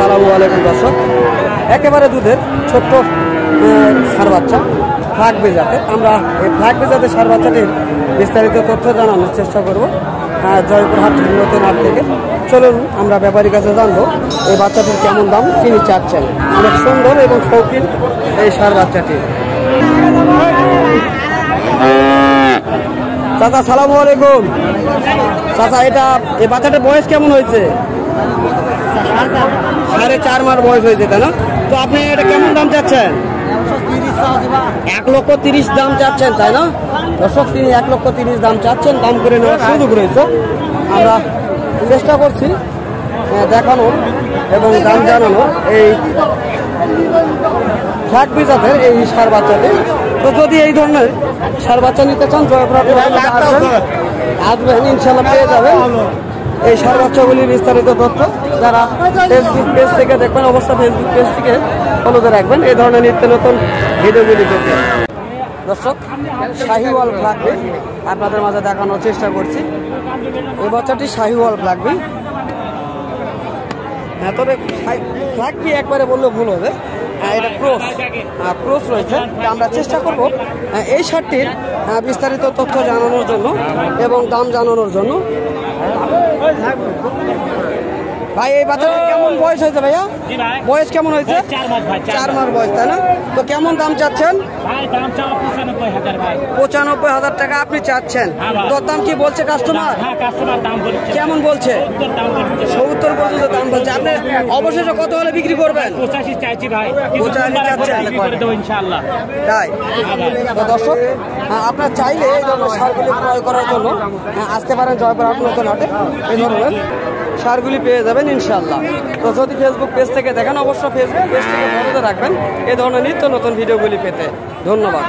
আসসালামু আলাইকুম দর্শক, একেবারে দুধের ছোট্ট ষাঁড় বাচ্চা ফ্ল্যাগ জাতের। আমরা এই ফ্ল্যাগ জাতের ষাঁড় বাচ্চাটির বিস্তারিত তথ্য জানানোর চেষ্টা করব জয়পুরহাট নতুন হাট থেকে। চলুন আমরা ব্যাপারীর কাছে জানবো এই বাচ্চাটির কেমন দাম তিনি চাচ্ছেন। অনেক সুন্দর এবং শৌখিন এই ষাঁড় বাচ্চাটি। চাচা সালামু আলাইকুম। চাচা এই বাচ্চাটার বয়স কেমন হয়েছে? 4.5 মাস বয়স হয়েছে, তাই না? তো আপনি এটা কেমন দাম চাচ্ছেন? 1,30,000 দাম চাচ্ছেন, তাই না দর্শক? তিনি 1,30,000 দাম চাচ্ছেন। দাম করে নেওয়ার সুযোগ রয়েছে। আমরা চেষ্টা করছি দেখানোর এবং দাম জানানোর এই ফ্ল্যাগ জাতের এই ষাঁড় বাচ্চাটি। তো যদি এই ধরনের ষাঁড় বাচ্চা নিতে চান জয়পুরহাট আসবেন, ইনশাল্লাহ পেয়ে যাবেন এই ষাঁড় বাচ্চাগুলির বিস্তারিত তথ্য। যারা ফেসবুক পেজ থেকে দেখবেন অবশ্যই ফেসবুক পেজ থেকে ফলোতে রাখবেন এই ধরনের নিত্য নতুন ভিডিওগুলি দেখতে। দর্শক, শাহিওয়াল ফ্ল্যাগবি আপনাদের মাঝে দেখানোর চেষ্টা করছি। এই বাচ্চাটি শাহিওয়াল ফ্ল্যাগবি। হ্যাঁ, তবে ফ্ল্যাগবি একবারে বললে ভুল হবে। এটা ক্রস রয়েছে। আমরা চেষ্টা করব এই ষাঁড়টির বিস্তারিত তথ্য জানানোর জন্য এবং দাম জানানোর জন্য। ভাই এই বাচ্চাটার কেমন বয়স হয়েছে ভাইয়া? বয়স কেমন হয়েছে? 4 মাস বয়স, তাই না? তো কেমন দাম চাচ্ছেন? 95,000 টাকা আপনি চাচ্ছেন। তোর দাম কি বলছে কাস্টমার? কেমন বলছে? 70 পর্যন্ত দাম বলছে। আপনি অবশেষে কত হলে বিক্রি করবেন? 85 চাইছি ভাই। 85 চাচ্ছেন, ইনশাআল্লাহ। তাই তো দর্শক, আপনার চাইলে এই ধরনের ষাঁড়গুলি ক্রয় করার জন্য আসতে পারেন জয়পুরহাট নতুন হাটে। এই ধরনের ষাঁড়গুলি পেয়ে যাবেন ইনশাল্লাহ। তো যদি ফেসবুক পেজ থেকে দেখেন অবশ্যই ফেসবুক পেজ থেকে ফলোতে রাখবেন এই ধরনের নিত্য নতুন ভিডিওগুলি পেতে। ধন্যবাদ।